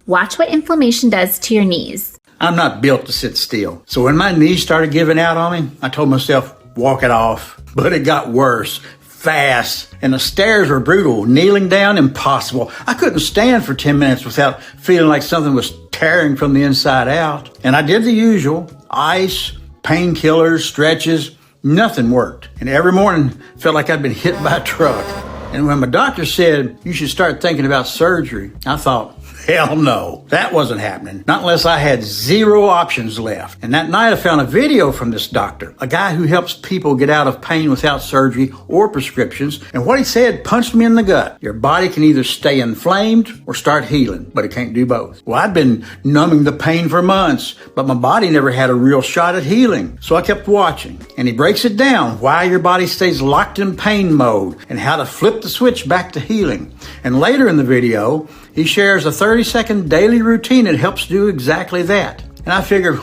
Watch what inflammation does to your knees. I'm not built to sit still. So when my knees started giving out on me, I told myself, walk it off. But it got worse, fast, and the stairs were brutal. Kneeling down, impossible. I couldn't stand for 10 minutes without feeling like something was tearing from the inside out. And I did the usual, ice, painkillers, stretches. Nothing worked. And every morning felt like I'd been hit by a truck. And when my doctor said, you should start thinking about surgery, I thought, hell no, that wasn't happening. Not unless I had zero options left. And that night I found a video from this doctor, a guy who helps people get out of pain without surgery or prescriptions. And what he said punched me in the gut. Your body can either stay inflamed or start healing, but it can't do both. Well, I'd been numbing the pain for months, but my body never had a real shot at healing. So I kept watching. And he breaks it down, why your body stays locked in pain mode and how to flip the switch back to healing. And later in the video, he shares a 30-second daily routine that helps do exactly that. And I figured,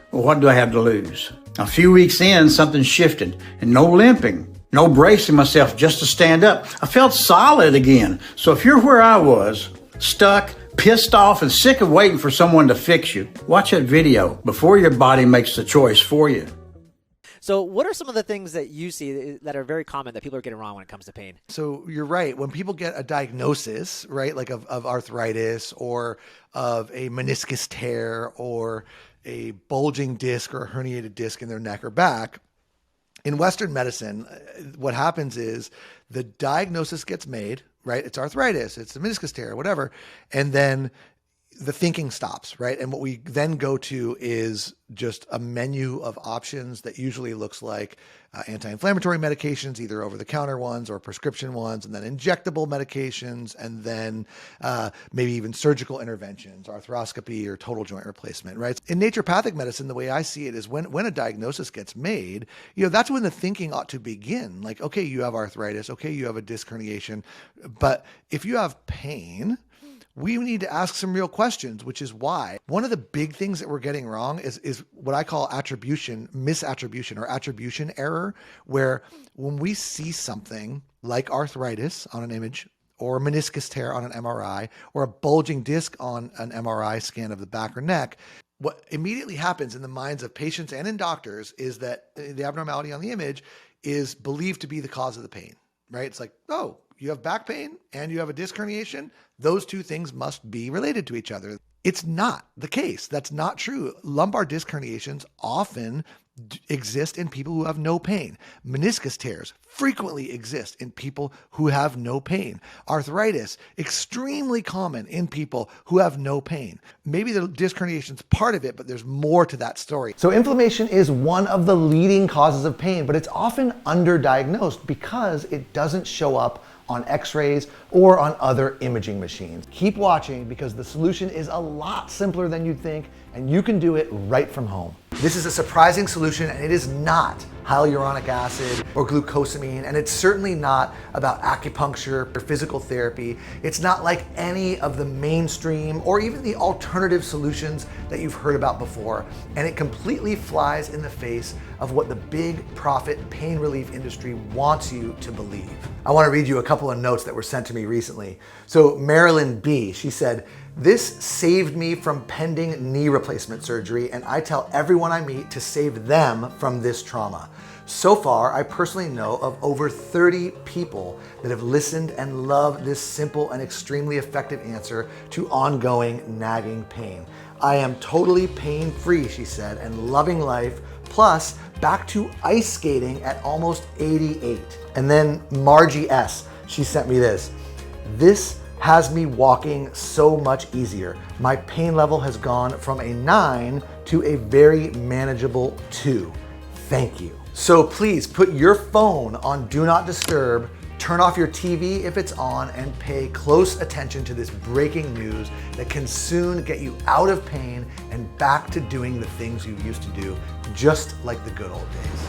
well, what do I have to lose? A few weeks in, something shifted, and no limping, no bracing myself just to stand up. I felt solid again. So if you're where I was, stuck, pissed off, and sick of waiting for someone to fix you, watch that video before your body makes the choice for you. So what are some of the things that you see that are very common that people are getting wrong when it comes to pain? So you're right. When people get a diagnosis, right, like of arthritis or of a meniscus tear or a bulging disc or a herniated disc in their neck or back, in Western medicine, what happens is the diagnosis gets made, right? It's arthritis, it's a meniscus tear, whatever. And then the thinking stops, right? And what we then go to is just a menu of options that usually looks like anti-inflammatory medications, either over-the-counter ones or prescription ones, and then injectable medications, and then maybe even surgical interventions, arthroscopy or total joint replacement, right? In naturopathic medicine, the way I see it is when a diagnosis gets made, that's when the thinking ought to begin. Like, okay, you have arthritis, okay, you have a disc herniation, but if you have pain, we need to ask some real questions, which is why. One of the big things that we're getting wrong is what I call misattribution or attribution error, where when we see something like arthritis on an image or a meniscus tear on an MRI or a bulging disc on an MRI scan of the back or neck, what immediately happens in the minds of patients and in doctors is that the abnormality on the image is believed to be the cause of the pain, right? It's like, oh, you have back pain and you have a disc herniation. Those two things must be related to each other. It's not the case. That's not true. Lumbar disc herniations often exist in people who have no pain. Meniscus tears frequently exist in people who have no pain. Arthritis, extremely common in people who have no pain. Maybe the disc herniation is part of it, but there's more to that story. So inflammation is one of the leading causes of pain, but it's often underdiagnosed because it doesn't show up on x-rays or on other imaging machines. Keep watching because the solution is a lot simpler than you'd think, and you can do it right from home. This is a surprising solution, and it is not hyaluronic acid or glucosamine, and it's certainly not about acupuncture or physical therapy. It's not like any of the mainstream or even the alternative solutions that you've heard about before, and it completely flies in the face of what the big profit pain relief industry wants you to believe. I want to read you a couple of notes that were sent to me recently. So Marilyn B., she said, "This saved me from pending knee replacement surgery, and I tell everyone I meet to save them from this trauma. So far, I personally know of over 30 people that have listened and love this simple and extremely effective answer to ongoing nagging pain. I am totally pain-free," she said, "and loving life, plus back to ice skating at almost 88. And then Margie S., she sent me this. "This has me walking so much easier. My pain level has gone from a 9 to a very manageable 2. Thank you." So please put your phone on Do Not Disturb, turn off your TV if it's on, and pay close attention to this breaking news that can soon get you out of pain and back to doing the things you used to do, just like the good old days.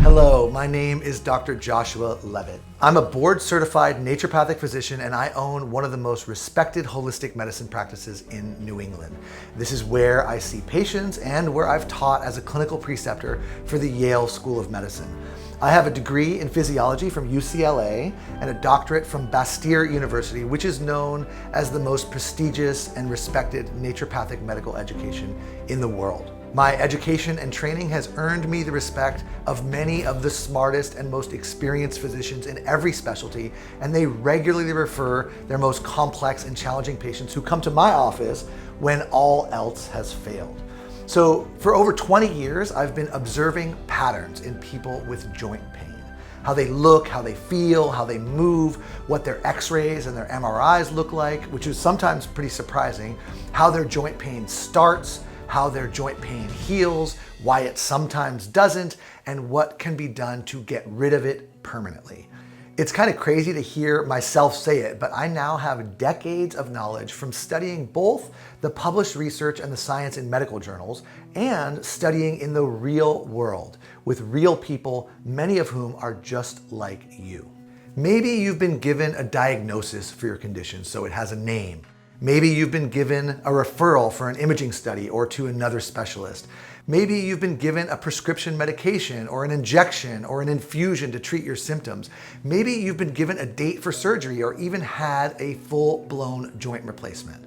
Hello, my name is Dr. Joshua Levitt. I'm a board-certified naturopathic physician, and I own one of the most respected holistic medicine practices in New England. This is where I see patients and where I've taught as a clinical preceptor for the Yale School of Medicine. I have a degree in physiology from UCLA and a doctorate from Bastyr University, which is known as the most prestigious and respected naturopathic medical education in the world. My education and training has earned me the respect of many of the smartest and most experienced physicians in every specialty, and they regularly refer their most complex and challenging patients who come to my office when all else has failed. So for over 20 years, I've been observing patterns in people with joint pain. How they look, how they feel, how they move, what their x-rays and their MRIs look like, which is sometimes pretty surprising, how their joint pain starts, how their joint pain heals, why it sometimes doesn't, and what can be done to get rid of it permanently. It's kind of crazy to hear myself say it, but I now have decades of knowledge from studying both the published research and the science in medical journals and studying in the real world with real people, many of whom are just like you. Maybe you've been given a diagnosis for your condition, so it has a name. Maybe you've been given a referral for an imaging study or to another specialist. Maybe you've been given a prescription medication or an injection or an infusion to treat your symptoms. Maybe you've been given a date for surgery or even had a full-blown joint replacement.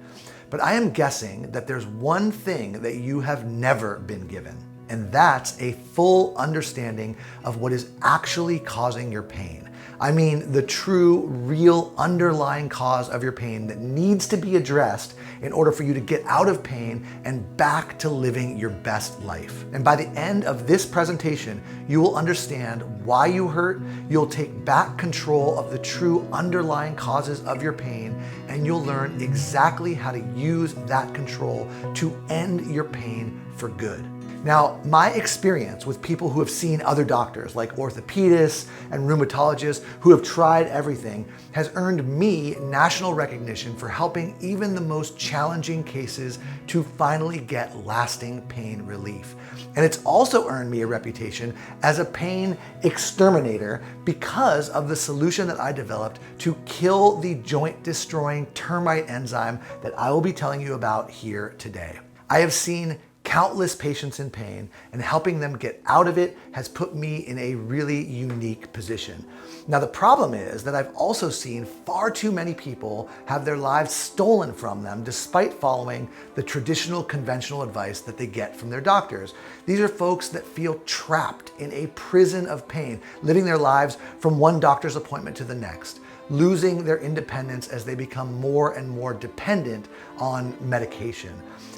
But I am guessing that there's one thing that you have never been given, and that's a full understanding of what is actually causing your pain. I mean, the true, real underlying cause of your pain that needs to be addressed in order for you to get out of pain and back to living your best life. And by the end of this presentation, you will understand why you hurt, you'll take back control of the true underlying causes of your pain, and you'll learn exactly how to use that control to end your pain for good. Now, my experience with people who have seen other doctors like orthopedists and rheumatologists who have tried everything has earned me national recognition for helping even the most challenging cases to finally get lasting pain relief. And it's also earned me a reputation as a pain exterminator because of the solution that I developed to kill the joint-destroying termite enzyme that I will be telling you about here today. I have seen countless patients in pain, and helping them get out of it has put me in a really unique position. Now, the problem is that I've also seen far too many people have their lives stolen from them despite following the traditional conventional advice that they get from their doctors. These are folks that feel trapped in a prison of pain, living their lives from one doctor's appointment to the next, losing their independence as they become more and more dependent on medication.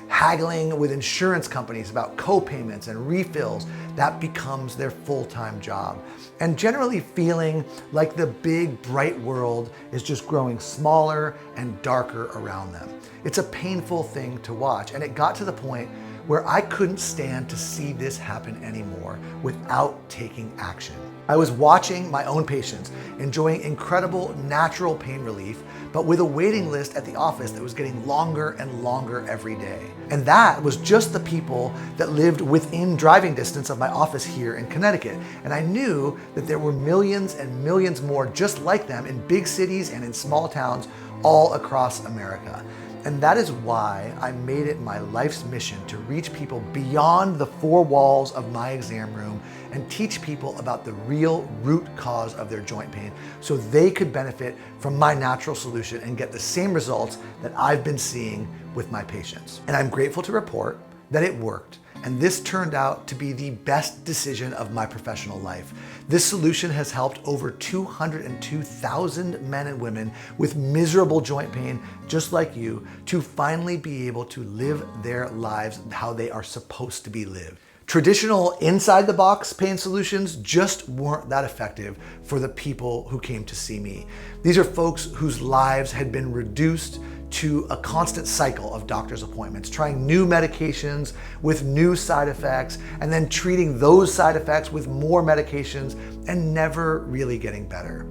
Haggling with insurance companies about co-payments and refills, that becomes their full-time job. And generally feeling like the big, bright world is just growing smaller and darker around them. It's a painful thing to watch, and it got to the point where I couldn't stand to see this happen anymore without taking action. I was watching my own patients enjoying incredible natural pain relief, but with a waiting list at the office that was getting longer and longer every day. And that was just the people that lived within driving distance of my office here in Connecticut. And I knew that there were millions and millions more just like them in big cities and in small towns all across America. And that is why I made it my life's mission to reach people beyond the four walls of my exam room and teach people about the real root cause of their joint pain so they could benefit from my natural solution and get the same results that I've been seeing with my patients. And I'm grateful to report that it worked. And this turned out to be the best decision of my professional life. This solution has helped over 202,000 men and women with miserable joint pain, just like you, to finally be able to live their lives how they are supposed to be lived. Traditional inside-the-box pain solutions just weren't that effective for the people who came to see me. These are folks whose lives had been reduced to a constant cycle of doctor's appointments, trying new medications with new side effects, and then treating those side effects with more medications and never really getting better.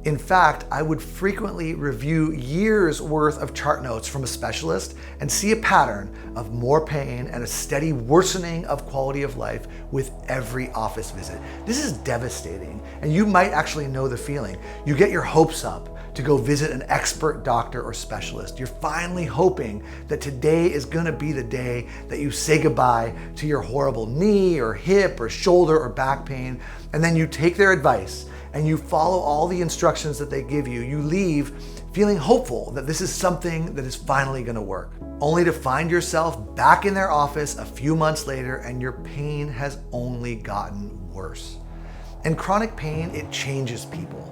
In fact, I would frequently review years worth of chart notes from a specialist and see a pattern of more pain and a steady worsening of quality of life with every office visit. This is devastating, and you might actually know the feeling. You get your hopes up to go visit an expert doctor or specialist. You're finally hoping that today is gonna be the day that you say goodbye to your horrible knee or hip or shoulder or back pain, and then you take their advice and you follow all the instructions that they give you. You leave feeling hopeful that this is something that is finally gonna work, only to find yourself back in their office a few months later and your pain has only gotten worse. And chronic pain, it changes people.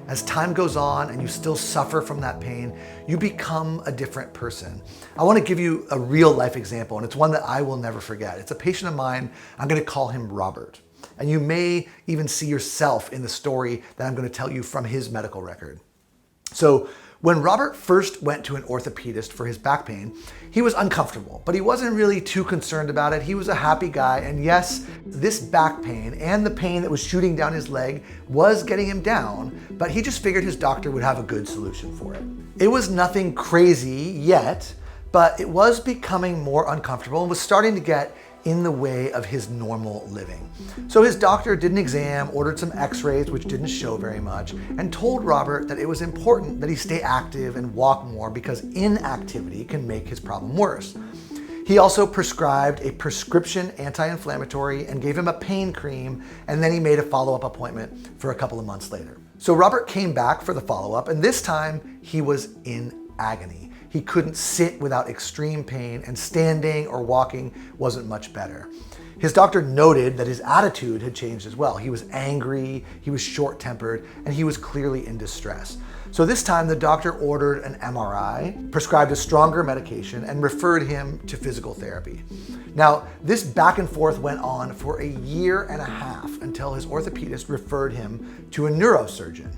As time goes on and you still suffer from that pain, you become a different person. I want to give you a real life example, and it's one that I will never forget. It's a patient of mine. I'm going to call him Robert. And you may even see yourself in the story that I'm going to tell you from his medical record. So when Robert first went to an orthopedist for his back pain, he was uncomfortable, but he wasn't really too concerned about it. He was a happy guy, and yes, this back pain and the pain that was shooting down his leg was getting him down, but he just figured his doctor would have a good solution for it. It was nothing crazy yet, but it was becoming more uncomfortable and was starting to get in the way of his normal living. So his doctor did an exam, ordered some x-rays, which didn't show very much, and told Robert that it was important that he stay active and walk more because inactivity can make his problem worse. He also prescribed a prescription anti-inflammatory and gave him a pain cream, and then he made a follow-up appointment for a couple of months later. So Robert came back for the follow-up, and this time he was in agony. He couldn't sit without extreme pain, and standing or walking wasn't much better. His doctor noted that his attitude had changed as well. He was angry, he was short-tempered, and he was clearly in distress. So this time the doctor ordered an MRI, prescribed a stronger medication, and referred him to physical therapy. Now, this back and forth went on for a year and a half until his orthopedist referred him to a neurosurgeon.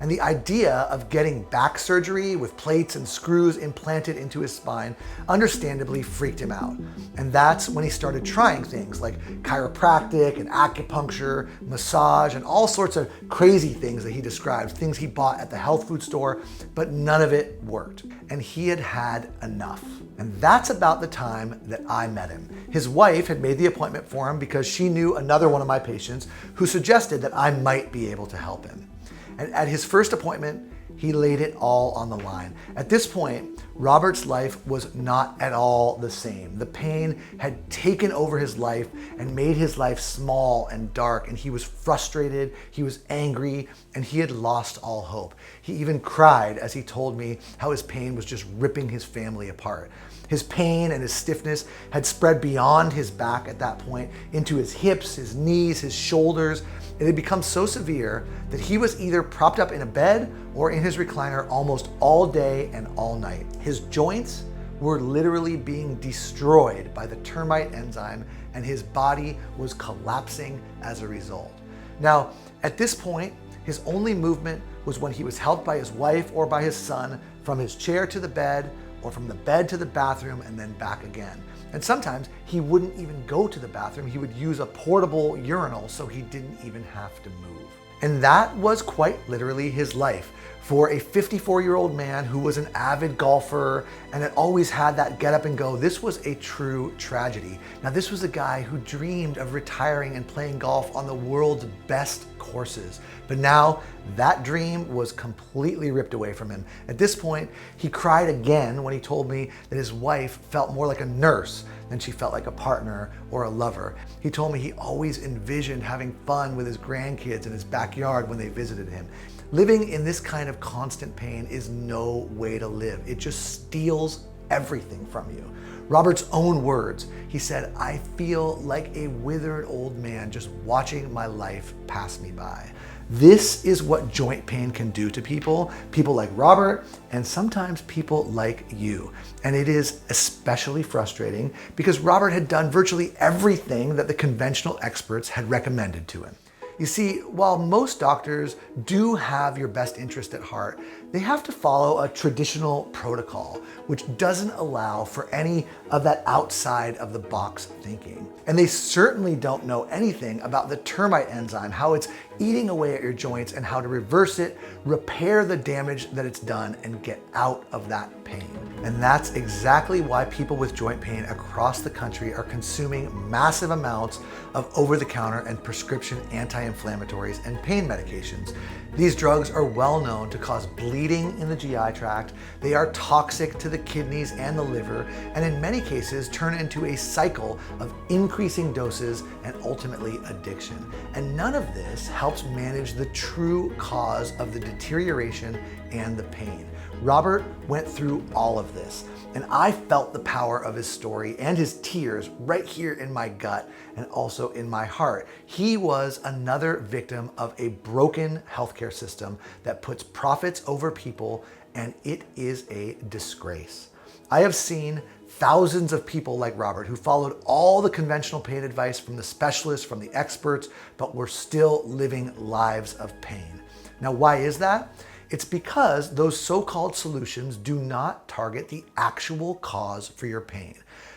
And the idea of getting back surgery with plates and screws implanted into his spine understandably freaked him out. And that's when he started trying things like chiropractic and acupuncture, massage, and all sorts of crazy things that he described, things he bought at the health food store, but none of it worked. And he had had enough. And that's about the time that I met him. His wife had made the appointment for him because she knew another one of my patients who suggested that I might be able to help him. And at his first appointment, he laid it all on the line. At this point, Robert's life was not at all the same. The pain had taken over his life and made his life small and dark, and he was frustrated, he was angry, and he had lost all hope. He even cried as he told me how his pain was just ripping his family apart. His pain and his stiffness had spread beyond his back at that point into his hips, his knees, his shoulders. It had become so severe that he was either propped up in a bed or in his recliner almost all day and all night. His joints were literally being destroyed by the termite enzyme, and his body was collapsing as a result. Now, at this point, his only movement was when he was helped by his wife or by his son from his chair to the bed, or from the bed to the bathroom and then back again. And sometimes he wouldn't even go to the bathroom. He would use a portable urinal so he didn't even have to move. And that was quite literally his life. For a 54-year-old man who was an avid golfer and had always had that get up and go, this was a true tragedy. Now, this was a guy who dreamed of retiring and playing golf on the world's best courses. But now that dream was completely ripped away from him. At this point, he cried again when he told me that his wife felt more like a nurse than she felt like a partner or a lover. He told me he always envisioned having fun with his grandkids in his backyard when they visited him. Living in this kind of constant pain is no way to live. It just steals everything from you. Robert's own words, he said, "I feel like a withered old man just watching my life pass me by." This is what joint pain can do to people like Robert, and sometimes people like you. And it is especially frustrating because Robert had done virtually everything that the conventional experts had recommended to him. You see, while most doctors do have your best interest at heart, they have to follow a traditional protocol, which doesn't allow for any of that outside of the box thinking. And they certainly don't know anything about the termite enzyme, how it's eating away at your joints and how to reverse it, repair the damage that it's done, and get out of that pain. And that's exactly why people with joint pain across the country are consuming massive amounts of over-the-counter and prescription anti-inflammatories and pain medications. These drugs are well known to cause bleeding in the GI tract. They are toxic to the kidneys and the liver, and in many cases turn into a cycle of increasing doses and ultimately addiction. And none of this helps manage the true cause of the deterioration and the pain. Robert went through all of this, and I felt the power of his story and his tears right here in my gut and also in my heart. He was another victim of a broken healthcare system that puts profits over people, and it is a disgrace. I have seen thousands of people like Robert who followed all the conventional pain advice from the specialists, from the experts, but were still living lives of pain. Now, why is that? It's because those so-called solutions do not target the actual cause for your pain.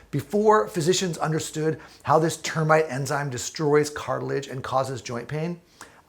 Before physicians understood how this termite enzyme destroys cartilage and causes joint pain,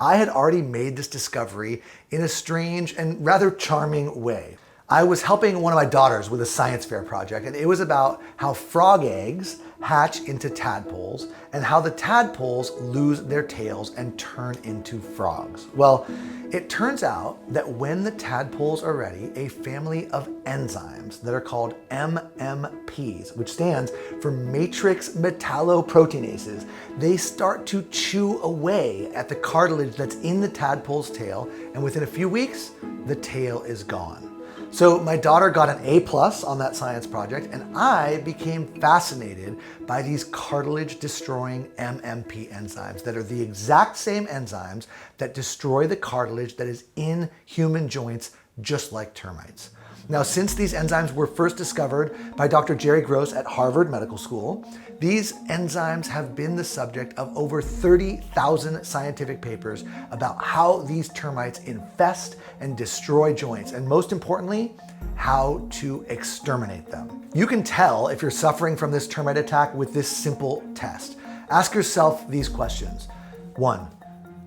I had already made this discovery in a strange and rather charming way. I was helping one of my daughters with a science fair project, and it was about how frog eggs hatch into tadpoles and how the tadpoles lose their tails and turn into frogs. Well, it turns out that when the tadpoles are ready, a family of enzymes that are called MMPs, which stands for matrix metalloproteinases, they start to chew away at the cartilage that's in the tadpole's tail, and within a few weeks, the tail is gone. So my daughter got an A+ on that science project, and I became fascinated by these cartilage-destroying MMP enzymes that are the exact same enzymes that destroy the cartilage that is in human joints, just like termites. Now, since these enzymes were first discovered by Dr. Jerry Gross at Harvard Medical School, these enzymes have been the subject of over 30,000 scientific papers about how these termites infest and destroy joints, and most importantly, how to exterminate them. You can tell if you're suffering from this termite attack with this simple test. Ask yourself these questions. 1,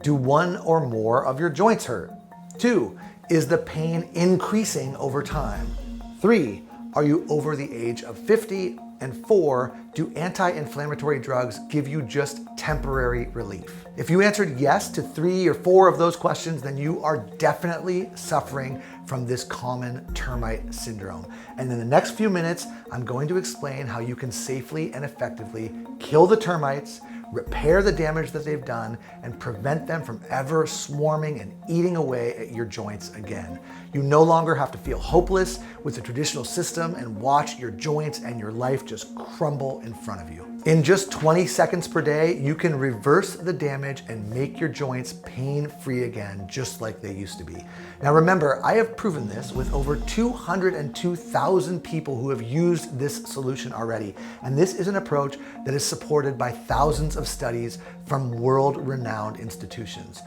do one or more of your joints hurt? 2, is the pain increasing over time? 3, are you over the age of 50? And 4, do anti-inflammatory drugs give you just temporary relief? If you answered yes to 3 or 4 of those questions, then you are definitely suffering from this common termite syndrome. And in the next few minutes, I'm going to explain how you can safely and effectively kill the termites, repair the damage that they've done, and prevent them from ever swarming and eating away at your joints again. You no longer have to feel hopeless with the traditional system and watch your joints and your life just crumble in front of you. In just 20 seconds per day, you can reverse the damage and make your joints pain-free again, just like they used to be. Now remember, I have proven this with over 202,000 people who have used this solution already. And this is an approach that is supported by thousands of studies from world-renowned institutions.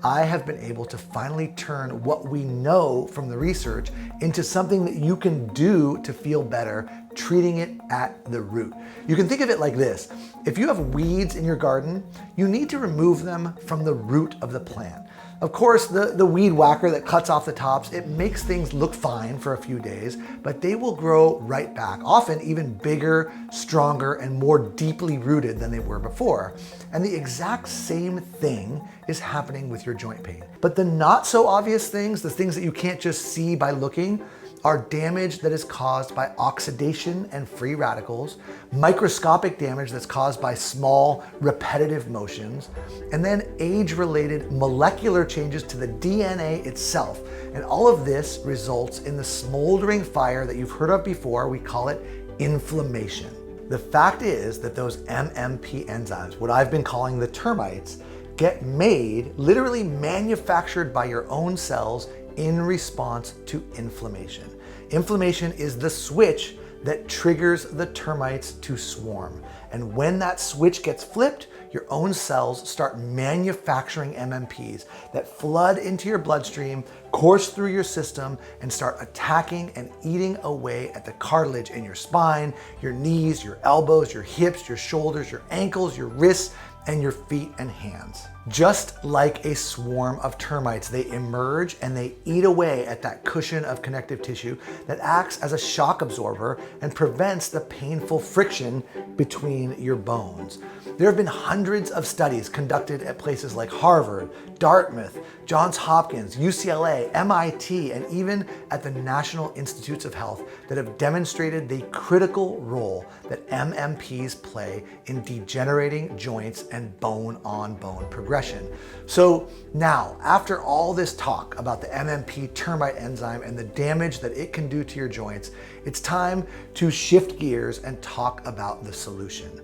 I have been able to finally turn what we know from the research into something that you can do to feel better, treating it at the root. You can think of it like this. If you have weeds in your garden, you need to remove them from the root of the plant. Of course, the weed whacker that cuts off the tops, it makes things look fine for a few days, but they will grow right back, often even bigger, stronger, and more deeply rooted than they were before. And the exact same thing is happening with your joint pain. But the not so obvious things, the things that you can't just see by looking, are damage that is caused by oxidation and free radicals, microscopic damage that's caused by small, repetitive motions, and then age-related molecular changes to the DNA itself. And all of this results in the smoldering fire that you've heard of before. We call it inflammation. The fact is that those MMP enzymes, what I've been calling the termites, get made, literally manufactured by your own cells in response to inflammation. Inflammation is the switch that triggers the termites to swarm. And when that switch gets flipped, your own cells start manufacturing MMPs that flood into your bloodstream, course through your system, and start attacking and eating away at the cartilage in your spine, your knees, your elbows, your hips, your shoulders, your ankles, your wrists, and your feet and hands. Just like a swarm of termites, they emerge and they eat away at that cushion of connective tissue that acts as a shock absorber and prevents the painful friction between your bones. There have been hundreds of studies conducted at places like Harvard, Dartmouth, Johns Hopkins, UCLA, MIT, and even at the National Institutes of Health that have demonstrated the critical role that MMPs play in degenerating joints and bone-on-bone progression. So now, after all this talk about the MMP termite enzyme and the damage that it can do to your joints, it's time to shift gears and talk about the solution.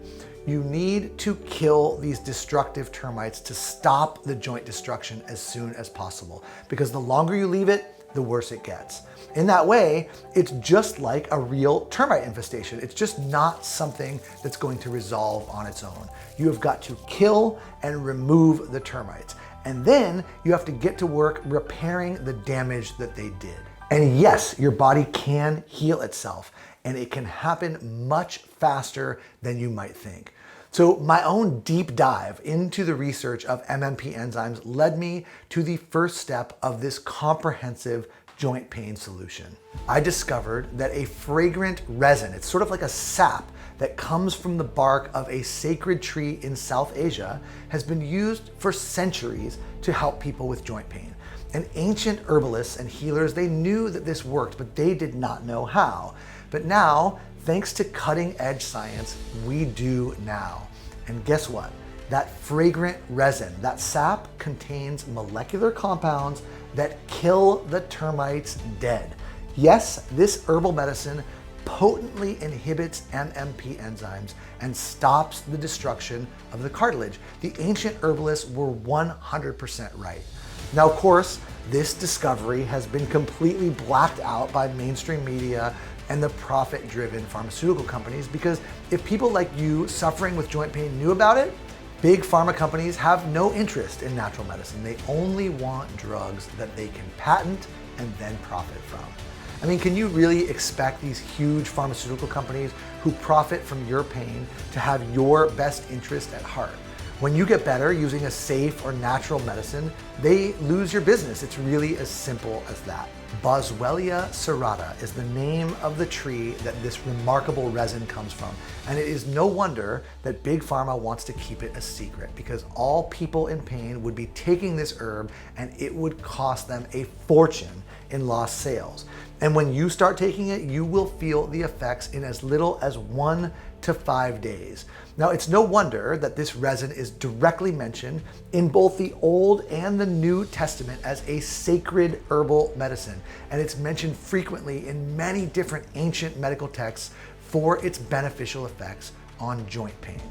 You need to kill these destructive termites to stop the joint destruction as soon as possible, because the longer you leave it, the worse it gets. In that way, it's just like a real termite infestation. It's just not something that's going to resolve on its own. You have got to kill and remove the termites. And then you have to get to work repairing the damage that they did. And yes, your body can heal itself, and it can happen much faster than you might think. So my own deep dive into the research of MMP enzymes led me to the first step of this comprehensive joint pain solution. I discovered that a fragrant resin, it's sort of like a sap that comes from the bark of a sacred tree in South Asia, has been used for centuries to help people with joint pain. And ancient herbalists and healers, they knew that this worked, but they did not know how. But now, thanks to cutting edge science, we do now. And guess what? That fragrant resin, that sap, contains molecular compounds that kill the termites dead. Yes, this herbal medicine potently inhibits MMP enzymes and stops the destruction of the cartilage. The ancient herbalists were 100% right. Now, of course, this discovery has been completely blacked out by mainstream media and the profit-driven pharmaceutical companies, because if people like you suffering with joint pain knew about it, big pharma companies have no interest in natural medicine. They only want drugs that they can patent and then profit from. I mean, can you really expect these huge pharmaceutical companies who profit from your pain to have your best interest at heart? When you get better using a safe or natural medicine, they lose your business. It's really as simple as that. Boswellia serrata is the name of the tree that this remarkable resin comes from. And it is no wonder that Big Pharma wants to keep it a secret, because all people in pain would be taking this herb and it would cost them a fortune in lost sales. And when you start taking it, you will feel the effects in as little as 1 to 5 days. Now, it's no wonder that this resin is directly mentioned in both the Old and the New Testament as a sacred herbal medicine, and it's mentioned frequently in many different ancient medical texts for its beneficial effects on joint pain.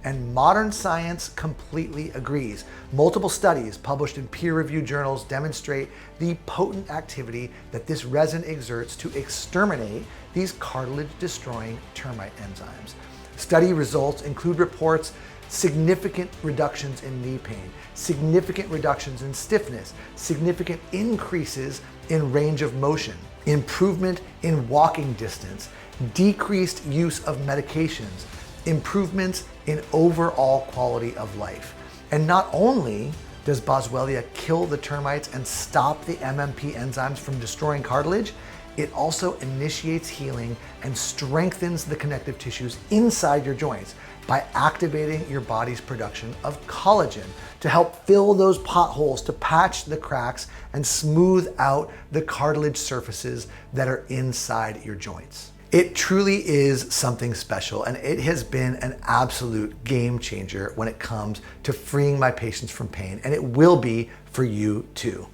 And modern science completely agrees. Multiple studies published in peer-reviewed journals demonstrate the potent activity that this resin exerts to exterminate these cartilage-destroying termite enzymes. Study results include reports significant reductions in knee pain, significant reductions in stiffness, significant increases in range of motion, improvement in walking distance, decreased use of medications, improvements in overall quality of life. And not only does Boswellia kill the termites and stop the MMP enzymes from destroying cartilage, it also initiates healing and strengthens the connective tissues inside your joints by activating your body's production of collagen to help fill those potholes, to patch the cracks and smooth out the cartilage surfaces that are inside your joints. It truly is something special, and it has been an absolute game changer when it comes to freeing my patients from pain, and it will be for you too.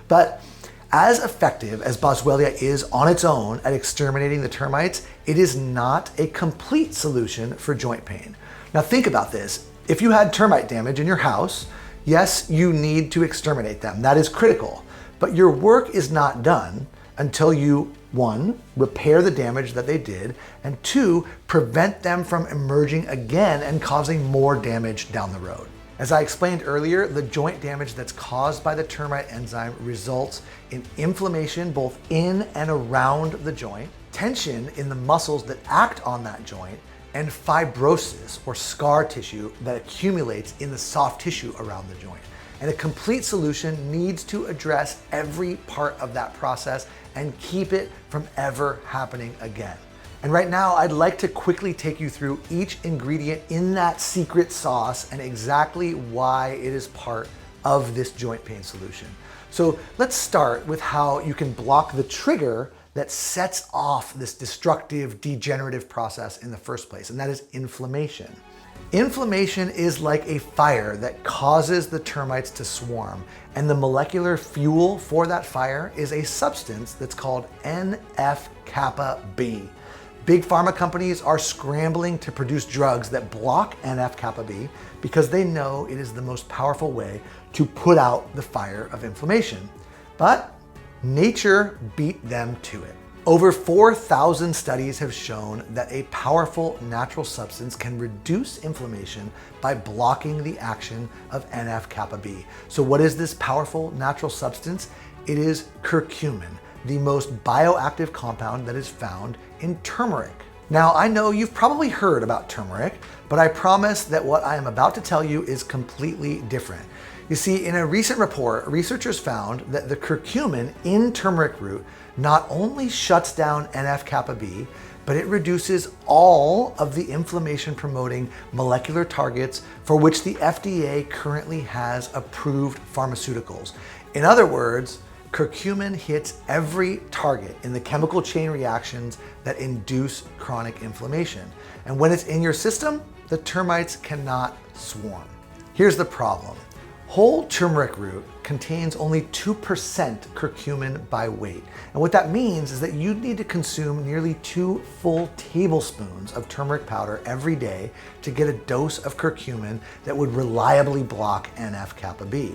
But as effective as Boswellia is on its own at exterminating the termites, it is not a complete solution for joint pain. Now think about this. If you had termite damage in your house, yes, you need to exterminate them. That is critical. But your work is not done until you, 1, repair the damage that they did, and 2, prevent them from emerging again and causing more damage down the road. As I explained earlier, the joint damage that's caused by the termite enzyme results in inflammation both in and around the joint, tension in the muscles that act on that joint, and fibrosis or scar tissue that accumulates in the soft tissue around the joint. And a complete solution needs to address every part of that process and keep it from ever happening again. And right now, I'd like to quickly take you through each ingredient in that secret sauce and exactly why it is part of this joint pain solution. So let's start with how you can block the trigger that sets off this destructive, degenerative process in the first place, and that is inflammation. Inflammation is like a fire that causes the termites to swarm, and the molecular fuel for that fire is a substance that's called NF-kappa B. Big pharma companies are scrambling to produce drugs that block NF-kappa B because they know it is the most powerful way to put out the fire of inflammation. But nature beat them to it. Over 4,000 studies have shown that a powerful natural substance can reduce inflammation by blocking the action of NF-kappa B. So what is this powerful natural substance? It is curcumin, the most bioactive compound that is found in turmeric. Now, I know you've probably heard about turmeric, but I promise that what I am about to tell you is completely different. You see, in a recent report, researchers found that the curcumin in turmeric root not only shuts down NF-kappa B, but it reduces all of the inflammation-promoting molecular targets for which the FDA currently has approved pharmaceuticals. In other words, curcumin hits every target in the chemical chain reactions that induce chronic inflammation. And when it's in your system, the termites cannot swarm. Here's the problem. Whole turmeric root contains only 2% curcumin by weight. And what that means is that you'd need to consume nearly 2 full tablespoons of turmeric powder every day to get a dose of curcumin that would reliably block NF-kappa B.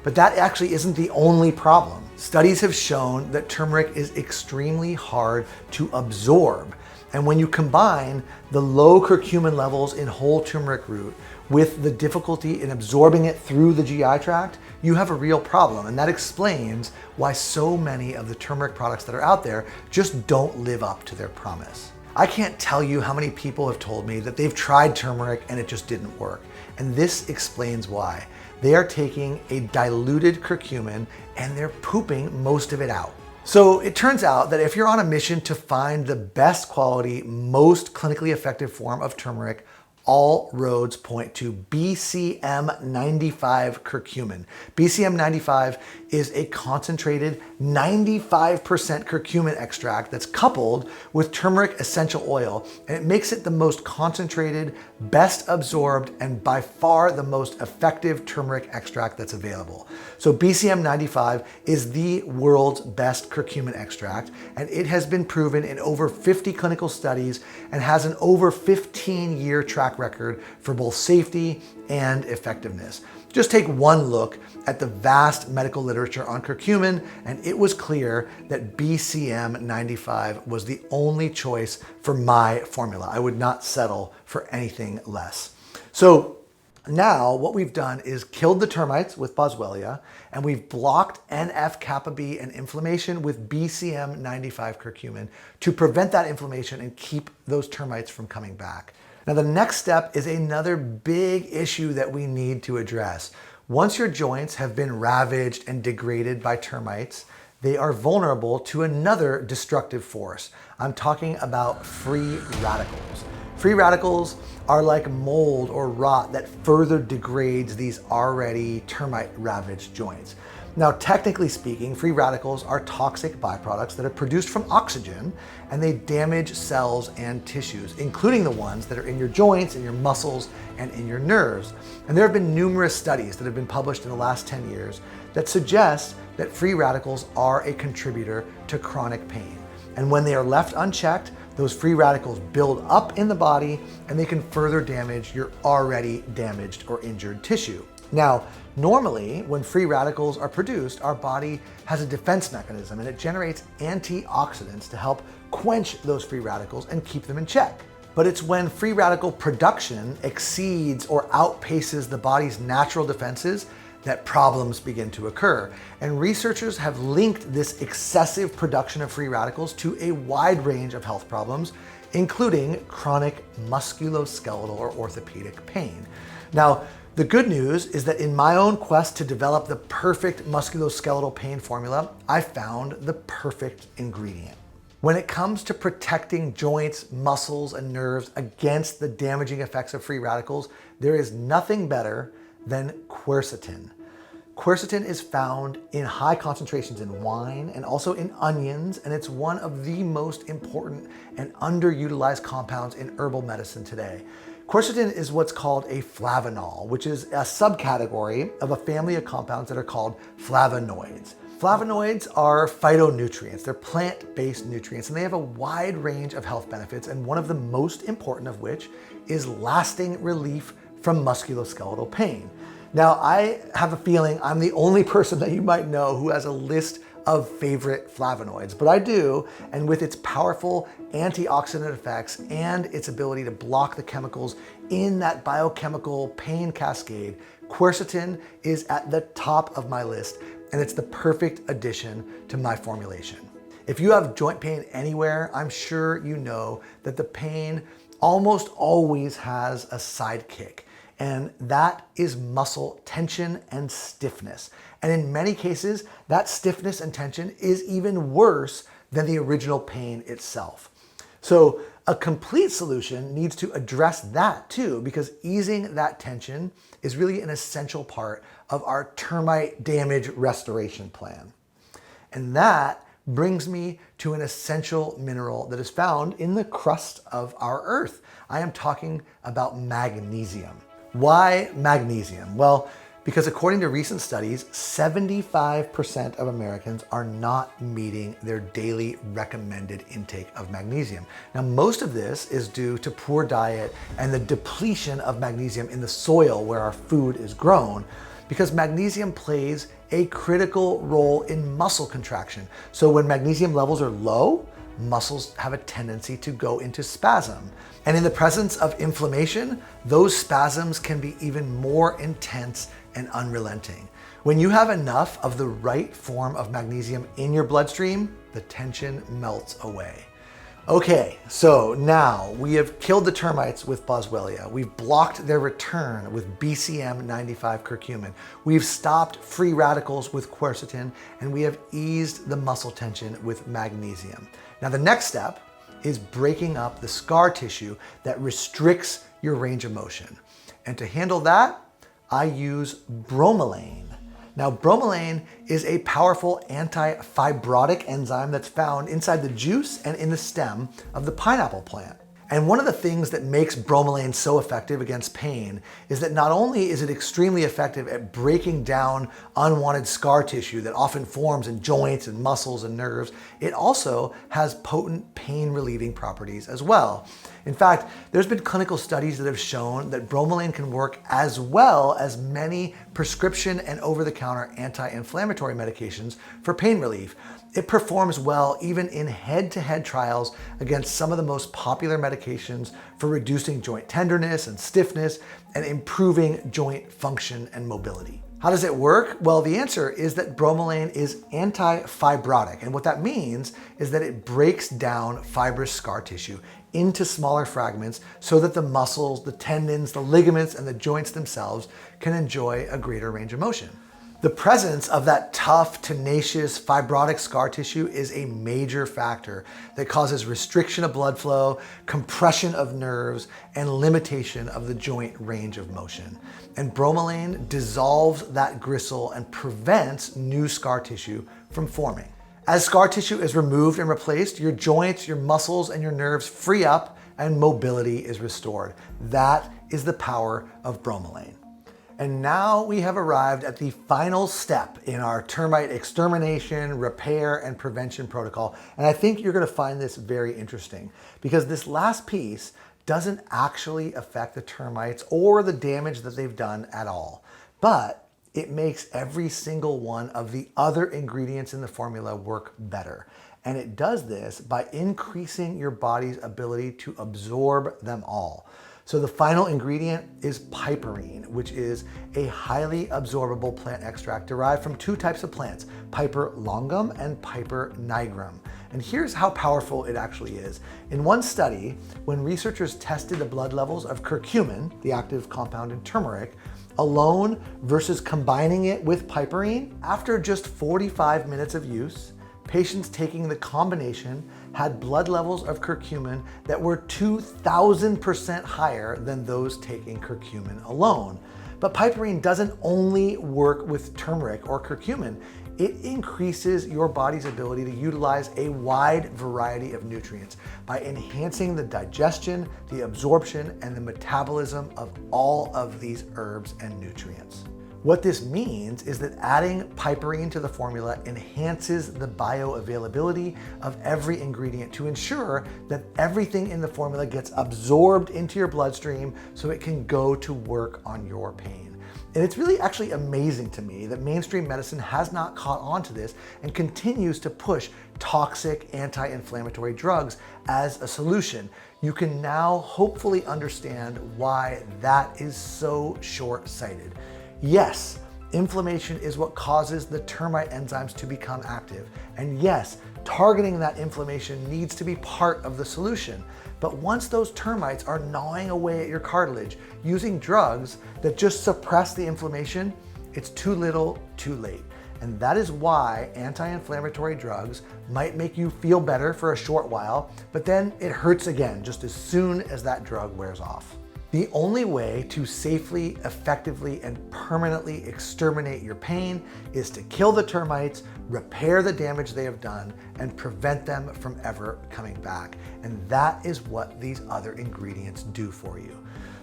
But that actually isn't the only problem. Studies have shown that turmeric is extremely hard to absorb. And when you combine the low curcumin levels in whole turmeric root with the difficulty in absorbing it through the GI tract, you have a real problem. And that explains why so many of the turmeric products that are out there just don't live up to their promise. I can't tell you how many people have told me that they've tried turmeric and it just didn't work. And this explains why. They are taking a diluted curcumin and they're pooping most of it out. So it turns out that if you're on a mission to find the best quality, most clinically effective form of turmeric, all roads point to BCM95 curcumin. BCM95 is a concentrated 95% curcumin extract that's coupled with turmeric essential oil, and it makes it the most concentrated, best absorbed, and by far the most effective turmeric extract that's available. So BCM95 is the world's best curcumin extract, and it has been proven in over 50 clinical studies and has an over 15-year track record for both safety and effectiveness. Just take one look at the vast medical literature on curcumin, and it was clear that BCM95 was the only choice for my formula. I would not settle for anything less. So now what we've done is killed the termites with Boswellia, and we've blocked NF-kappa B and inflammation with BCM95 curcumin to prevent that inflammation and keep those termites from coming back. Now, the next step is another big issue that we need to address. Once your joints have been ravaged and degraded by termites, they are vulnerable to another destructive force. I'm talking about free radicals. Free radicals are like mold or rot that further degrades these already termite-ravaged joints. Now, technically speaking, free radicals are toxic byproducts that are produced from oxygen, and they damage cells and tissues, including the ones that are in your joints, in your muscles, and in your nerves. And there have been numerous studies that have been published in the last 10 years that suggest that free radicals are a contributor to chronic pain. And when they are left unchecked, those free radicals build up in the body and they can further damage your already damaged or injured tissue. Now, normally when free radicals are produced, our body has a defense mechanism and it generates antioxidants to help quench those free radicals and keep them in check. But it's when free radical production exceeds or outpaces the body's natural defenses that problems begin to occur. And researchers have linked this excessive production of free radicals to a wide range of health problems, including chronic musculoskeletal or orthopedic pain. Now, the good news is that in my own quest to develop the perfect musculoskeletal pain formula, I found the perfect ingredient. When it comes to protecting joints, muscles, and nerves against the damaging effects of free radicals, there is nothing better than quercetin. Quercetin is found in high concentrations in wine and also in onions, and it's one of the most important and underutilized compounds in herbal medicine today. Quercetin is what's called a flavanol, which is a subcategory of a family of compounds that are called flavonoids. Flavonoids are phytonutrients. They're plant-based nutrients, and they have a wide range of health benefits, and one of the most important of which is lasting relief from musculoskeletal pain. Now, I have a feeling I'm the only person that you might know who has a list of favorite flavonoids, but I do, and with its powerful antioxidant effects and its ability to block the chemicals in that biochemical pain cascade, quercetin is at the top of my list, and it's the perfect addition to my formulation. If you have joint pain anywhere, I'm sure you know that the pain almost always has a sidekick, and that is muscle tension and stiffness. And in many cases, that stiffness and tension is even worse than the original pain itself. So a complete solution needs to address that too, because easing that tension is really an essential part of our termite damage restoration plan. And that brings me to an essential mineral that is found in the crust of our earth. I am talking about magnesium. Why magnesium? Well, because according to recent studies, 75% of Americans are not meeting their daily recommended intake of magnesium. Now, most of this is due to poor diet and the depletion of magnesium in the soil where our food is grown, because magnesium plays a critical role in muscle contraction. So when magnesium levels are low, muscles have a tendency to go into spasm. And in the presence of inflammation, those spasms can be even more intense and unrelenting. When you have enough of the right form of magnesium in your bloodstream, the tension melts away. Okay, so now we have killed the termites with boswellia. We've blocked their return with BCM 95 curcumin. We've stopped free radicals with quercetin, and we have eased the muscle tension with magnesium. Now the next step is breaking up the scar tissue that restricts your range of motion. And to handle that, I use bromelain. Now, bromelain is a powerful anti-fibrotic enzyme that's found inside the juice and in the stem of the pineapple plant. And one of the things that makes bromelain so effective against pain is that not only is it extremely effective at breaking down unwanted scar tissue that often forms in joints and muscles and nerves, it also has potent pain relieving properties as well. In fact, there's been clinical studies that have shown that bromelain can work as well as many prescription and over-the-counter anti-inflammatory medications for pain relief. It performs well even in head-to-head trials against some of the most popular medications for reducing joint tenderness and stiffness and improving joint function and mobility. How does it work? Well, the answer is that bromelain is anti-fibrotic, and what that means is that it breaks down fibrous scar tissue into smaller fragments so that the muscles, the tendons, the ligaments, and the joints themselves can enjoy a greater range of motion. The presence of that tough, tenacious, fibrotic scar tissue is a major factor that causes restriction of blood flow, compression of nerves, and limitation of the joint range of motion. And bromelain dissolves that gristle and prevents new scar tissue from forming. As scar tissue is removed and replaced, your joints, your muscles, and your nerves free up and mobility is restored. That is the power of bromelain. And now we have arrived at the final step in our termite extermination, repair, and prevention protocol. And I think you're gonna find this very interesting because this last piece doesn't actually affect the termites or the damage that they've done at all. But it makes every single one of the other ingredients in the formula work better. And it does this by increasing your body's ability to absorb them all. So the final ingredient is piperine, which is a highly absorbable plant extract derived from two types of plants, Piper longum and Piper nigrum. And here's how powerful it actually is. In one study, when researchers tested the blood levels of curcumin, the active compound in turmeric, alone versus combining it with piperine, after just 45 minutes of use, patients taking the combination had blood levels of curcumin that were 2,000% higher than those taking curcumin alone. But piperine doesn't only work with turmeric or curcumin. It increases your body's ability to utilize a wide variety of nutrients by enhancing the digestion, the absorption, and the metabolism of all of these herbs and nutrients. What this means is that adding piperine to the formula enhances the bioavailability of every ingredient to ensure that everything in the formula gets absorbed into your bloodstream so it can go to work on your pain. And it's really actually amazing to me that mainstream medicine has not caught on to this and continues to push toxic anti-inflammatory drugs as a solution. You can now hopefully understand why that is so short-sighted. Yes, inflammation is what causes the termite enzymes to become active. And yes, targeting that inflammation needs to be part of the solution. But once those termites are gnawing away at your cartilage, using drugs that just suppress the inflammation, it's too little, too late. And that is why anti-inflammatory drugs might make you feel better for a short while, but then it hurts again just as soon as that drug wears off. The only way to safely, effectively, and permanently exterminate your pain is to kill the termites, repair the damage they have done, and prevent them from ever coming back. And that is what these other ingredients do for you.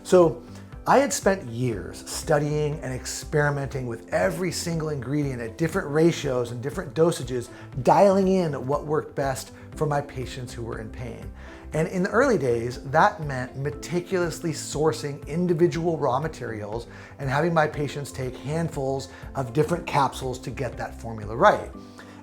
So I had spent years studying and experimenting with every single ingredient at different ratios and different dosages, dialing in what worked best for my patients who were in pain. And in the early days, that meant meticulously sourcing individual raw materials and having my patients take handfuls of different capsules to get that formula right.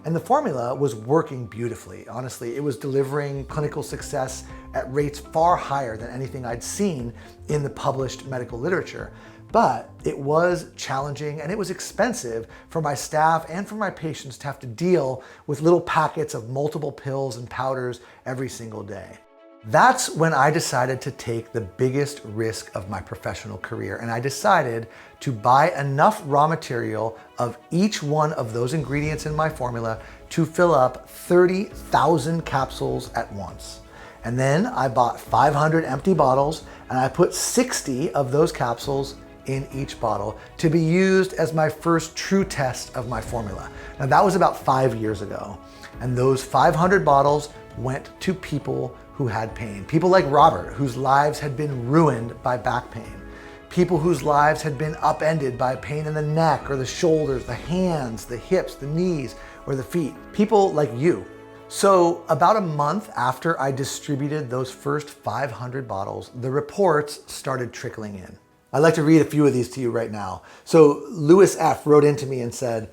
And the formula was working beautifully. Honestly, it was delivering clinical success at rates far higher than anything I'd seen in the published medical literature. But it was challenging and it was expensive for my staff and for my patients to have to deal with little packets of multiple pills and powders every single day. That's when I decided to take the biggest risk of my professional career, and I decided to buy enough raw material of each one of those ingredients in my formula to fill up 30,000 capsules at once. And then I bought 500 empty bottles and I put 60 of those capsules in each bottle to be used as my first true test of my formula. Now that was about 5 years ago, and those 500 bottles went to people who had pain. People like Robert, whose lives had been ruined by back pain. People whose lives had been upended by pain in the neck or the shoulders, the hands, the hips, the knees, or the feet. People like you. So about a month after I distributed those first 500 bottles, the reports started trickling in. I'd like to read a few of these to you right now. So Louis F. wrote into me and said,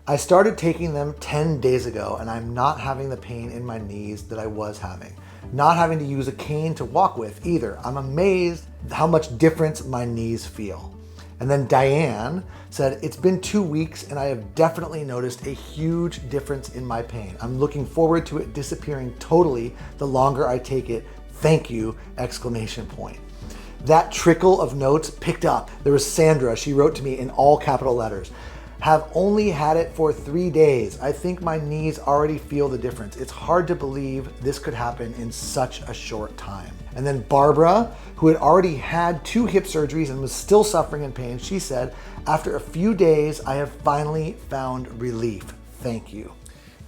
I started taking them 10 days ago and I'm not having the pain in my knees that I was having. Not having to use a cane to walk with either. I'm amazed how much difference my knees feel. And then Diane said, it's been 2 weeks and I have definitely noticed a huge difference in my pain. I'm looking forward to it disappearing totally the longer I take it. Thank you, exclamation point. That trickle of notes picked up. There was Sandra, she wrote to me in all capital letters. Have only had it for 3 days. I think my knees already feel the difference. It's hard to believe this could happen in such a short time. And then Barbara, who had already had 2 hip surgeries and was still suffering in pain, she said, after a few days, I have finally found relief. Thank you.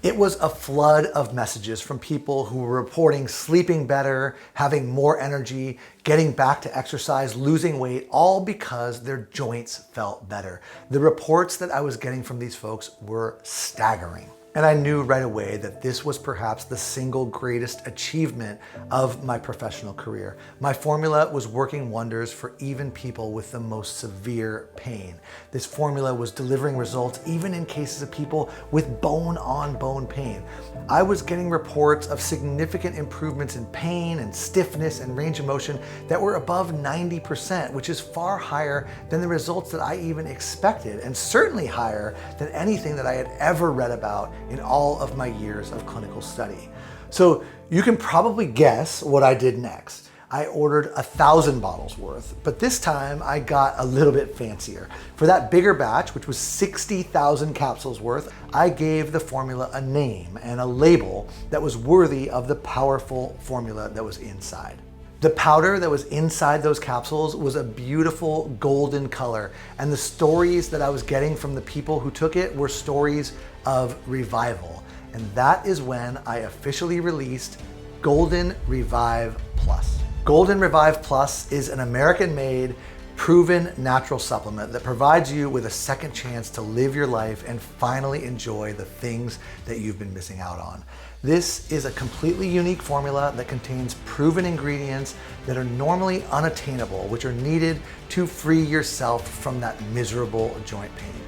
It was a flood of messages from people who were reporting sleeping better, having more energy, getting back to exercise, losing weight, all because their joints felt better. The reports that I was getting from these folks were staggering. And I knew right away that this was perhaps the single greatest achievement of my professional career. My formula was working wonders for even people with the most severe pain. This formula was delivering results even in cases of people with bone-on-bone pain. I was getting reports of significant improvements in pain and stiffness and range of motion that were above 90%, which is far higher than the results that I even expected, and certainly higher than anything that I had ever read about in all of my years of clinical study. So you can probably guess what I did next. I ordered 1,000 bottles worth, but this time I got a little bit fancier. For that bigger batch, which was 60,000 capsules worth, I gave the formula a name and a label that was worthy of the powerful formula that was inside. The powder that was inside those capsules was a beautiful golden color, and the stories that I was getting from the people who took it were stories of revival. And that is when I officially released Golden Revive Plus. Golden Revive Plus is an American-made, proven natural supplement that provides you with a second chance to live your life and finally enjoy the things that you've been missing out on. This is a completely unique formula that contains proven ingredients that are normally unattainable, which are needed to free yourself from that miserable joint pain.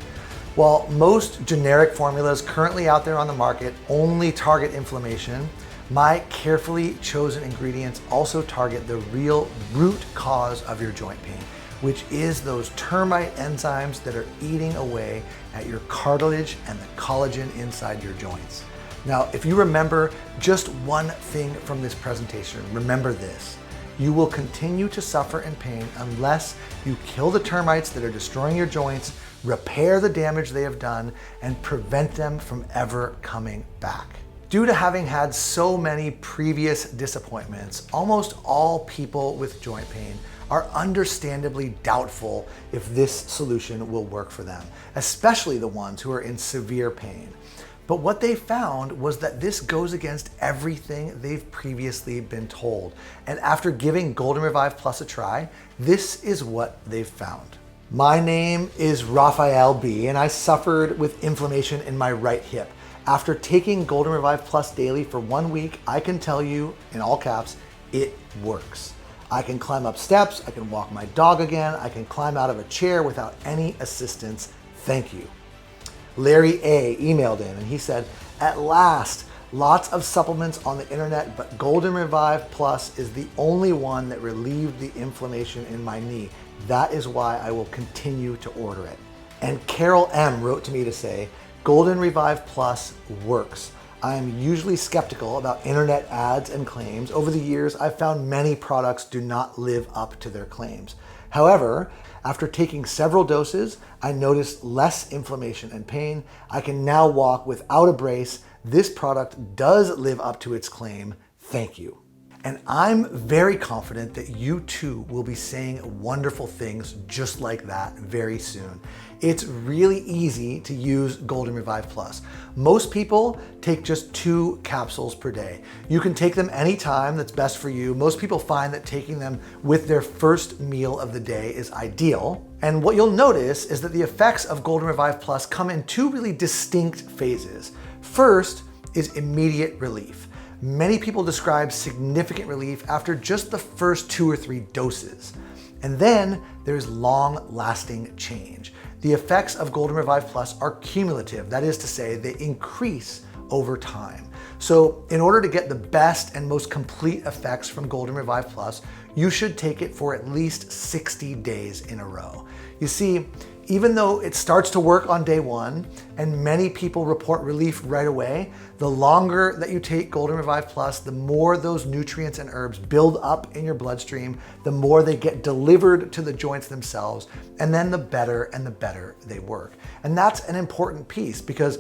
While most generic formulas currently out there on the market only target inflammation, my carefully chosen ingredients also target the real root cause of your joint pain, which is those termite enzymes that are eating away at your cartilage and the collagen inside your joints. Now, if you remember just one thing from this presentation, remember this: you will continue to suffer in pain unless you kill the termites that are destroying your joints, repair the damage they have done, and prevent them from ever coming back. Due to having had so many previous disappointments, almost all people with joint pain are understandably doubtful if this solution will work for them, especially the ones who are in severe pain. But what they found was that this goes against everything they've previously been told. And after giving Golden Revive Plus a try, this is what they've found. My name is Raphael B, and I suffered with inflammation in my right hip. After taking Golden Revive Plus daily for 1 week, I can tell you, in all caps, it works. I can climb up steps, I can walk my dog again, I can climb out of a chair without any assistance. Thank you. Larry A emailed in and he said, "At last, lots of supplements on the internet, but Golden Revive Plus is the only one that relieved the inflammation in my knee. That is why I will continue to order it." And Carol M wrote to me to say, "Golden Revive Plus works. I am usually skeptical about internet ads and claims. Over the years, I've found many products do not live up to their claims. However, after taking several doses, I noticed less inflammation and pain. I can now walk without a brace. This product does live up to its claim. Thank you." And I'm very confident that you too will be saying wonderful things just like that very soon. It's really easy to use Golden Revive Plus. Most people take just 2 capsules per day. You can take them anytime that's best for you. Most people find that taking them with their first meal of the day is ideal. And what you'll notice is that the effects of Golden Revive Plus come in 2 really distinct phases. First is immediate relief. Many people describe significant relief after just the first 2 or 3 doses. And then there's long-lasting change. The effects of Golden Revive Plus are cumulative. That is to say, they increase over time. So in order to get the best and most complete effects from Golden Revive Plus, you should take it for at least 60 days in a row. You see, even though it starts to work on day 1 and many people report relief right away, the longer that you take Golden Revive Plus, the more those nutrients and herbs build up in your bloodstream, the more they get delivered to the joints themselves, and then the better and the better they work. And that's an important piece because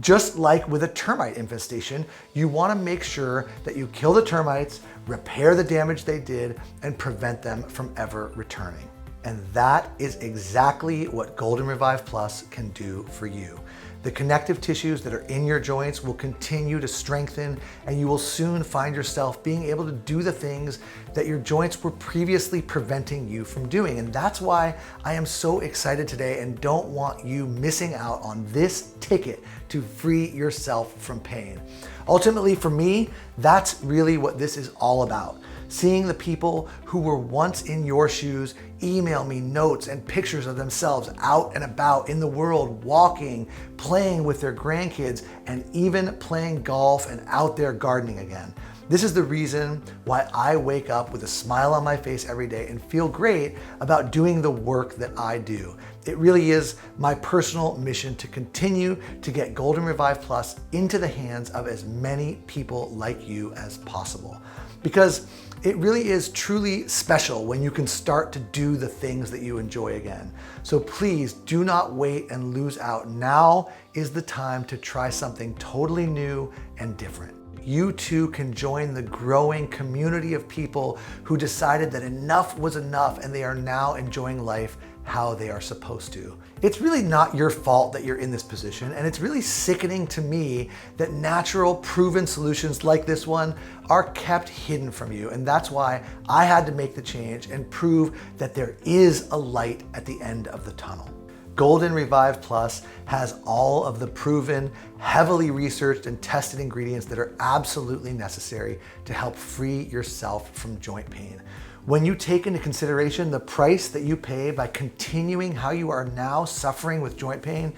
just like with a termite infestation, you want to make sure that you kill the termites, repair the damage they did, and prevent them from ever returning. And that is exactly what Golden Revive Plus can do for you. The connective tissues that are in your joints will continue to strengthen, and you will soon find yourself being able to do the things that your joints were previously preventing you from doing. And that's why I am so excited today and don't want you missing out on this ticket to free yourself from pain. Ultimately, for me, that's really what this is all about. Seeing the people who were once in your shoes email me notes and pictures of themselves out and about in the world, walking, playing with their grandkids, and even playing golf and out there gardening again. This is the reason why I wake up with a smile on my face every day and feel great about doing the work that I do. It really is my personal mission to continue to get Golden Revive Plus into the hands of as many people like you as possible. Because it really is truly special when you can start to do the things that you enjoy again. So please do not wait and lose out. Now is the time to try something totally new and different. You too can join the growing community of people who decided that enough was enough and they are now enjoying life how they are supposed to. It's really not your fault that you're in this position, and it's really sickening to me that natural, proven solutions like this one are kept hidden from you, and that's why I had to make the change and prove that there is a light at the end of the tunnel. Golden Revive Plus has all of the proven, heavily researched and tested ingredients that are absolutely necessary to help free yourself from joint pain. When you take into consideration the price that you pay by continuing how you are now suffering with joint pain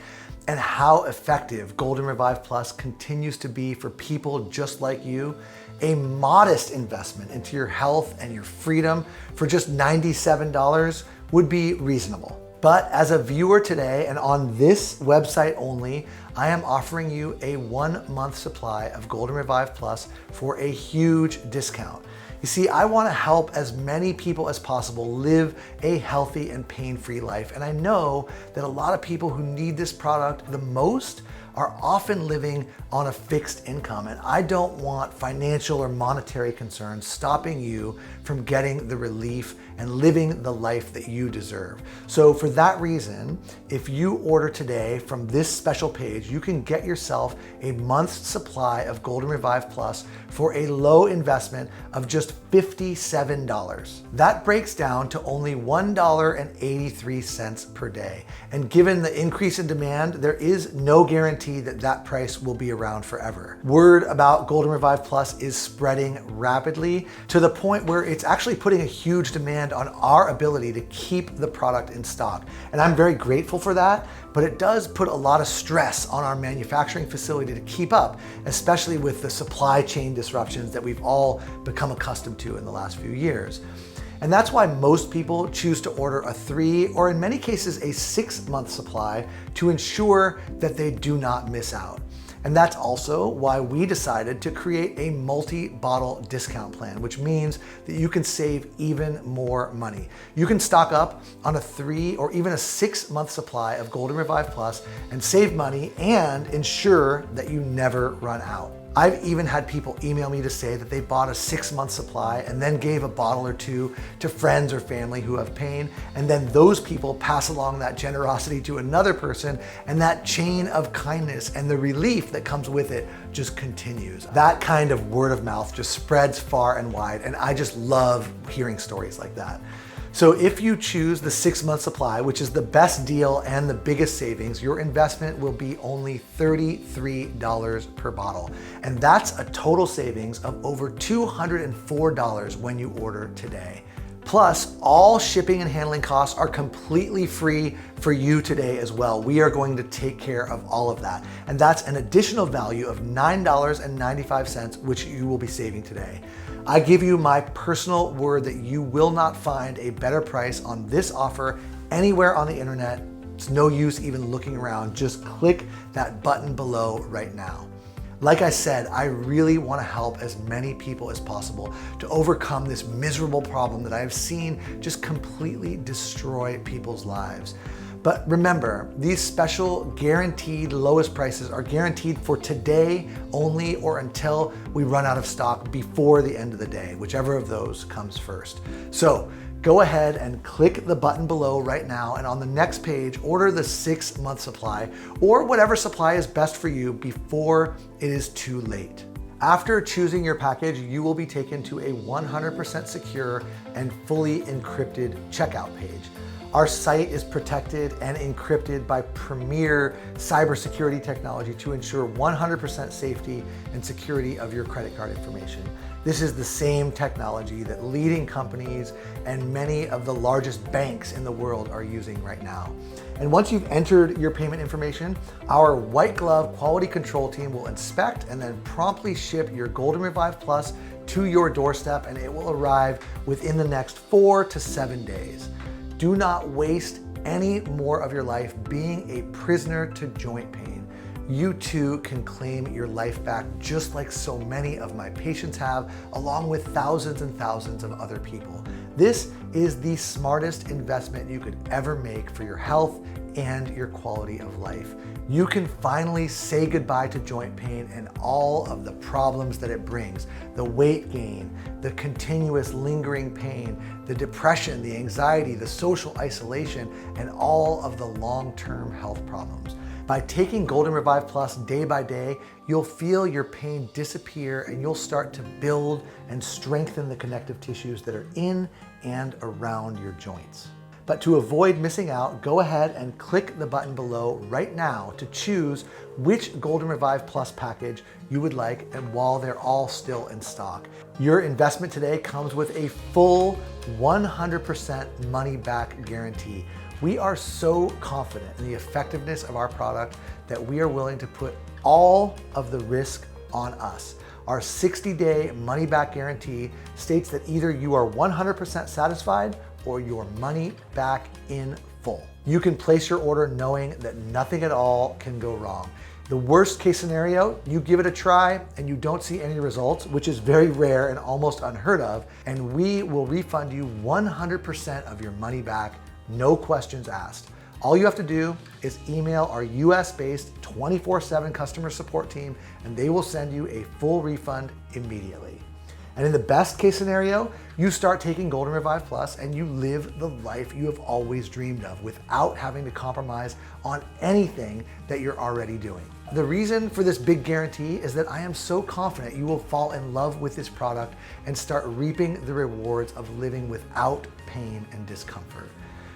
and how effective Golden Revive Plus continues to be for people just like you, a modest investment into your health and your freedom for just $97 would be reasonable. But as a viewer today and on this website only, I am offering you a 1-month supply of Golden Revive Plus for a huge discount. You see, I want to help as many people as possible live a healthy and pain-free life. And I know that a lot of people who need this product the most are often living on a fixed income, and I don't want financial or monetary concerns stopping you from getting the relief and living the life that you deserve. So for that reason, if you order today from this special page, you can get yourself a month's supply of Golden Revive Plus for a low investment of just $57. That breaks down to only $1.83 per day. And given the increase in demand, there is no guarantee that that price will be around forever. Word about Golden Revive Plus is spreading rapidly to the point where it's actually putting a huge demand on our ability to keep the product in stock. And I'm very grateful for that, but it does put a lot of stress on our manufacturing facility to keep up, especially with the supply chain disruptions that we've all become accustomed to in the last few years. And that's why most people choose to order a 3 or in many cases a 6-month supply to ensure that they do not miss out. And that's also why we decided to create a multi-bottle discount plan, which means that you can save even more money. You can stock up on a 3 or even a 6-month supply of Golden Revive Plus and save money and ensure that you never run out. I've even had people email me to say that they bought a 6-month supply and then gave a bottle or 2 to friends or family who have pain, and then those people pass along that generosity to another person, and that chain of kindness and the relief that comes with it just continues. That kind of word of mouth just spreads far and wide, and I just love hearing stories like that. So if you choose the 6-month supply, which is the best deal and the biggest savings, your investment will be only $33 per bottle. And that's a total savings of over $204 when you order today. Plus, all shipping and handling costs are completely free for you today as well. We are going to take care of all of that. And that's an additional value of $9.95, which you will be saving today. I give you my personal word that you will not find a better price on this offer anywhere on the internet. It's no use even looking around. Just click that button below right now. Like I said, I really want to help as many people as possible to overcome this miserable problem that I have seen just completely destroy people's lives. But remember, these special guaranteed lowest prices are guaranteed for today only or until we run out of stock before the end of the day, whichever of those comes first. So go ahead and click the button below right now, and on the next page, order the 6-month supply or whatever supply is best for you before it is too late. After choosing your package, you will be taken to a 100% secure and fully encrypted checkout page. Our site is protected and encrypted by premier cybersecurity technology to ensure 100% safety and security of your credit card information. This is the same technology that leading companies and many of the largest banks in the world are using right now. And once you've entered your payment information, our white glove quality control team will inspect and then promptly ship your Golden Revive Plus to your doorstep, and it will arrive within the next 4 to 7 days. Do not waste any more of your life being a prisoner to joint pain. You too can claim your life back just like so many of my patients have, along with thousands and thousands of other people. This is the smartest investment you could ever make for your health and your quality of life. You can finally say goodbye to joint pain and all of the problems that it brings. The weight gain, the continuous lingering pain, the depression, the anxiety, the social isolation, and all of the long-term health problems. By taking Golden Revive Plus day by day, you'll feel your pain disappear and you'll start to build and strengthen the connective tissues that are in and around your joints. But to avoid missing out, go ahead and click the button below right now to choose which Golden Revive Plus package you would like, and while they're all still in stock. Your investment today comes with a full 100% money back guarantee. We are so confident in the effectiveness of our product that we are willing to put all of the risk on us. Our 60-day money back guarantee states that either you are 100% satisfied or your money back in full. You can place your order knowing that nothing at all can go wrong. The worst case scenario, you give it a try and you don't see any results, which is very rare and almost unheard of, and we will refund you 100% of your money back, no questions asked. All you have to do is email our US-based 24/7 customer support team and they will send you a full refund immediately. And in the best case scenario, you start taking Golden Revive Plus and you live the life you have always dreamed of without having to compromise on anything that you're already doing. The reason for this big guarantee is that I am so confident you will fall in love with this product and start reaping the rewards of living without pain and discomfort.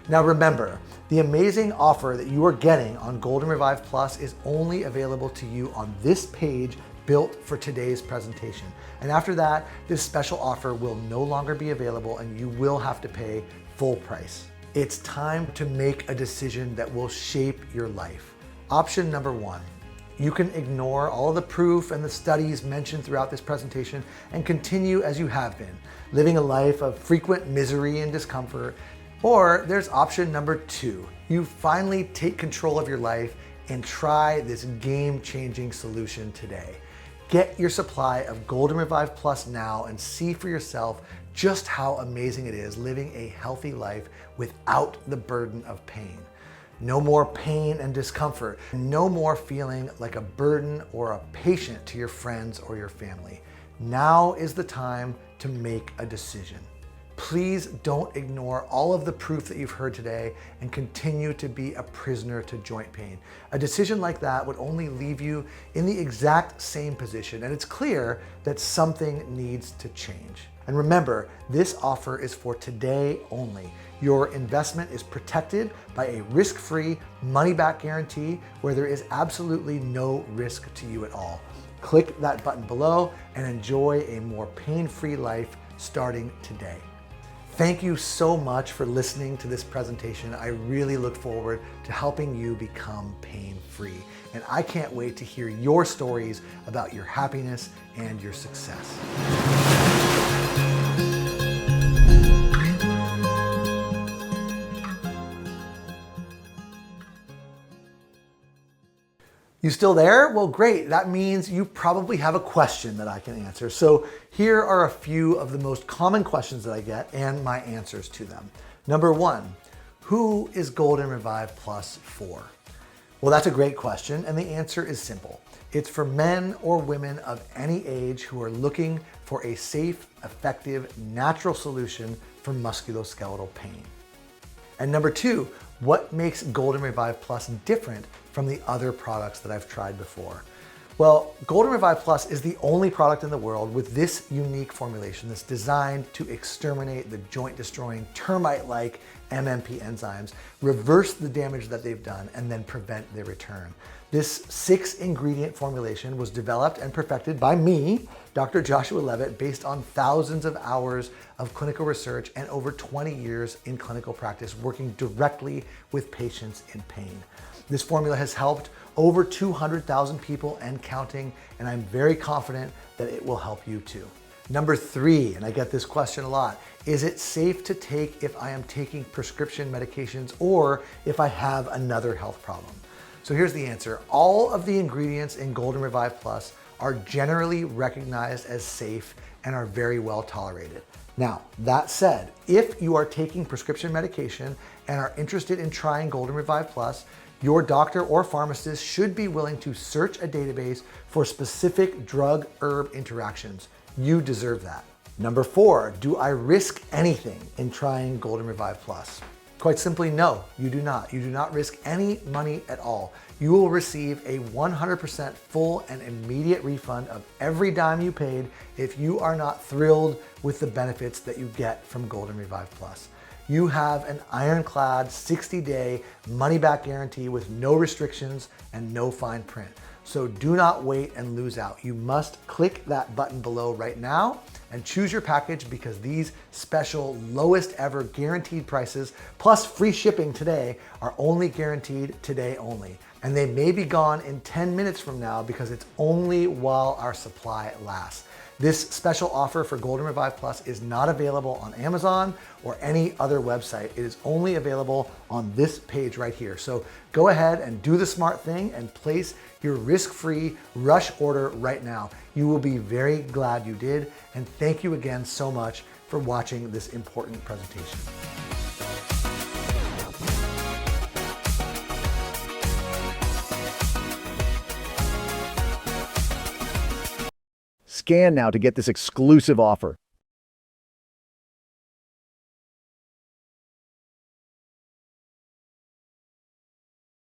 Now remember, the amazing offer that you are getting on Golden Revive Plus is only available to you on this page built for today's presentation. And after that, this special offer will no longer be available and you will have to pay full price. It's time to make a decision that will shape your life. Option number 1, you can ignore all the proof and the studies mentioned throughout this presentation and continue as you have been, living a life of frequent misery and discomfort. Or there's option number 2, you finally take control of your life and try this game-changing solution today. Get your supply of Golden Revive Plus now and see for yourself just how amazing it is living a healthy life without the burden of pain. No more pain and discomfort. No more feeling like a burden or a patient to your friends or your family. Now is the time to make a decision. Please don't ignore all of the proof that you've heard today and continue to be a prisoner to joint pain. A decision like that would only leave you in the exact same position, and it's clear that something needs to change. And remember, this offer is for today only. Your investment is protected by a risk-free money-back guarantee where there is absolutely no risk to you at all. Click that button below and enjoy a more pain-free life starting today. Thank you so much for listening to this presentation. I really look forward to helping you become pain-free. And I can't wait to hear your stories about your happiness and your success. You still there? Well, great. That means you probably have a question that I can answer. So here are a few of the most common questions that I get and my answers to them. Number 1, who is Golden Revive Plus for? Well, that's a great question, and the answer is simple. It's for men or women of any age who are looking for a safe, effective, natural solution for musculoskeletal pain. And number two, what makes Golden Revive Plus different from the other products that I've tried before? Well, Golden Revive Plus is the only product in the world with this unique formulation that's designed to exterminate the joint-destroying termite-like MMP enzymes, reverse the damage that they've done, and then prevent their return. This 6-ingredient formulation was developed and perfected by me, Dr. Joshua Levitt, based on thousands of hours of clinical research and over 20 years in clinical practice working directly with patients in pain. This formula has helped over 200,000 people and counting, and I'm very confident that it will help you too. Number three, and I get this question a lot, is it safe to take if I am taking prescription medications or if I have another health problem? So here's the answer. All of the ingredients in Golden Revive Plus are generally recognized as safe and are very well tolerated. Now, that said, if you are taking prescription medication and are interested in trying Golden Revive Plus, your doctor or pharmacist should be willing to search a database for specific drug-herb interactions. You deserve that. Number four, do I risk anything in trying Golden Revive Plus? Quite simply, no, you do not. You do not risk any money at all. You will receive a 100% full and immediate refund of every dime you paid if you are not thrilled with the benefits that you get from Golden Revive Plus. You have an ironclad 60-day money-back guarantee with no restrictions and no fine print. So do not wait and lose out. You must click that button below right now and choose your package, because these special lowest ever guaranteed prices plus free shipping today are only guaranteed today only. And they may be gone in 10 minutes from now because it's only while our supply lasts. This special offer for Golden Revive Plus is not available on Amazon or any other website. It is only available on this page right here. So go ahead and do the smart thing and place your risk-free rush order right now. You will be very glad you did. And thank you again so much for watching this important presentation. Scan now to get this exclusive offer.